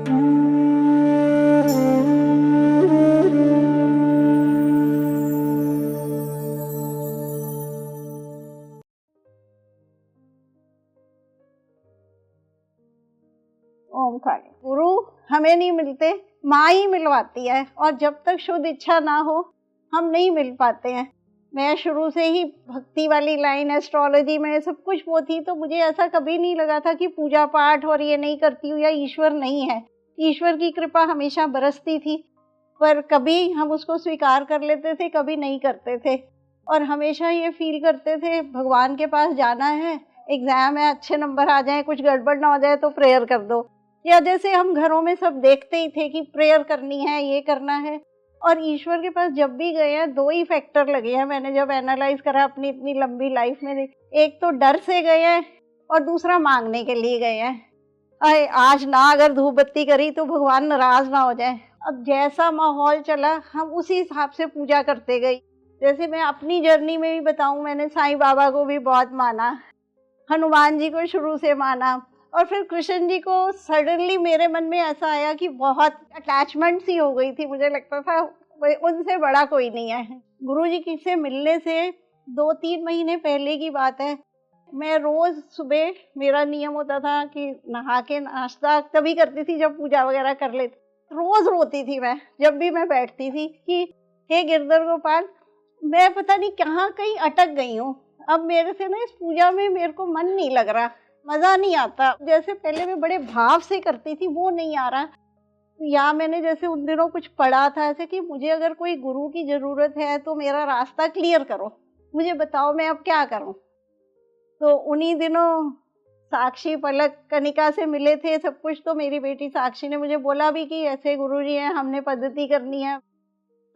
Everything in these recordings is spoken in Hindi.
ओम काली। गुरु हमें नहीं मिलते, माँ ही मिलवाती है, और जब तक शुद्ध इच्छा ना हो हम नहीं मिल पाते हैं। मैं शुरू से ही भक्ति वाली लाइन, एस्ट्रोलॉजी में सब कुछ वो थी, तो मुझे ऐसा कभी नहीं लगा था कि पूजा पाठ और ये नहीं करती हूँ या ईश्वर नहीं है। ईश्वर की कृपा हमेशा बरसती थी, पर कभी हम उसको स्वीकार कर लेते थे, कभी नहीं करते थे। और हमेशा ये फील करते थे भगवान के पास जाना है, एग्जाम है, अच्छे नंबर आ जाए, कुछ गड़बड़ ना हो जाए तो प्रेयर कर दो। या जैसे हम घरों में सब देखते ही थे कि प्रेयर करनी है, ये करना है। और ईश्वर के पास जब भी गए हैं, दो ही फैक्टर लगे हैं, मैंने जब एनालाइज करा अपनी इतनी लंबी लाइफ में। एक तो डर से गए हैं और दूसरा मांगने के लिए गए हैं। अरे आज ना अगर धूप बत्ती करी तो भगवान नाराज ना हो जाए। अब जैसा माहौल चला हम उसी हिसाब से पूजा करते गए। जैसे मैं अपनी जर्नी में भी बताऊं, मैंने साईं बाबा को भी बहुत माना, हनुमान जी को शुरू से माना, और फिर कृष्ण जी को सडनली मेरे मन में ऐसा आया कि बहुत अटैचमेंट सी हो गई थी। मुझे लगता था उनसे बड़ा कोई नहीं है। गुरु जी से मिलने से 2-3 महीने पहले की बात है। मैं रोज सुबह, मेरा नियम होता था कि नहा के नाश्ता तभी करती थी जब पूजा वगैरह कर लेती। रोज रोती थी मैं जब भी मैं बैठती थी कि हे गिरधर गोपाल, मैं पता नहीं कहाँ कहीं अटक गई हूँ। अब मेरे से ना इस पूजा में मेरे को मन नहीं लग रहा, मजा नहीं आता। जैसे पहले मैं बड़े भाव से करती थी वो नहीं आ रहा। या मैंने जैसे उन दिनों कुछ पढ़ा था ऐसे कि मुझे अगर कोई गुरु की जरूरत है तो मेरा रास्ता क्लियर करो, मुझे बताओ मैं अब क्या करूं। तो उन्हीं दिनों साक्षी, पलक, कनिका से मिले थे सब कुछ। तो मेरी बेटी साक्षी ने मुझे बोला भी कि ऐसे गुरुजी हैं, हमने पद्धति करनी है।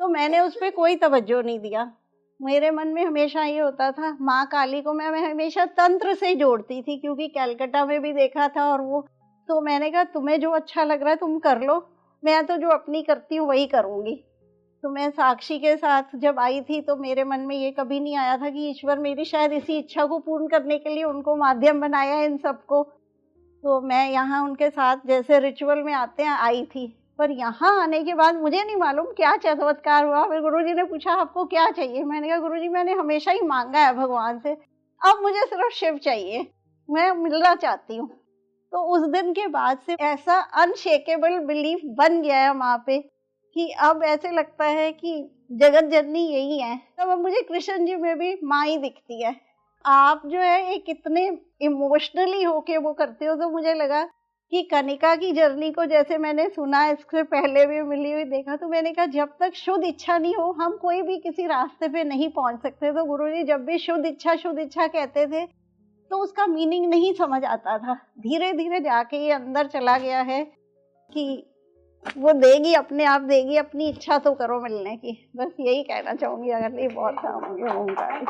तो मैंने उस पर कोई तवज्जो नहीं दिया। मेरे मन में हमेशा ये होता था, माँ काली को मैं हमेशा तंत्र से जोड़ती थी, क्योंकि कलकत्ता में भी देखा था। और वो तो मैंने कहा तुम्हें जो अच्छा लग रहा है तुम कर लो, मैं तो जो अपनी करती हूँ वही करूँगी। तो मैं साक्षी के साथ जब आई थी तो मेरे मन में ये कभी नहीं आया था कि ईश्वर मेरी शायद इसी इच्छा को पूर्ण करने के लिए उनको माध्यम बनाया है इन सबको। तो मैं यहाँ उनके साथ जैसे रिचुअल में आते हैं आई थी। पर यहाँ आने के बाद मुझे नहीं मालूम क्या चमत्कार हुआ। फिर गुरुजी ने पूछा आपको क्या चाहिए। मैंने कहा गुरुजी मैंने हमेशा ही मांगा है भगवान से, अब मुझे सिर्फ शिव चाहिए, मैं मिलना चाहती हूँ। तो उस दिन के बाद से ऐसा अनशेकेबल बिलीफ बन गया है वहाँ पे कि अब ऐसे लगता है कि जगत जननी यही है। तब अब मुझे कृष्ण जी में भी माँ ही दिखती है। आप जो है एक इतने इमोशनली होके वो करते हो, तो मुझे लगा कि कनिका की जर्नी को जैसे मैंने सुना, इससे पहले भी मिली हुई देखा, तो मैंने कहा जब तक शुद्ध इच्छा नहीं हो हम कोई भी किसी रास्ते पे नहीं पहुंच सकते। तो गुरुजी जब भी शुद्ध इच्छा कहते थे तो उसका मीनिंग नहीं समझ आता था। धीरे धीरे जाके ये अंदर चला गया है कि वो देगी, अपने आप देगी, अपनी इच्छा तो करो मिलने की। बस यही कहना चाहूंगी। अगर नहीं बहुत काम होंगे ओम काली।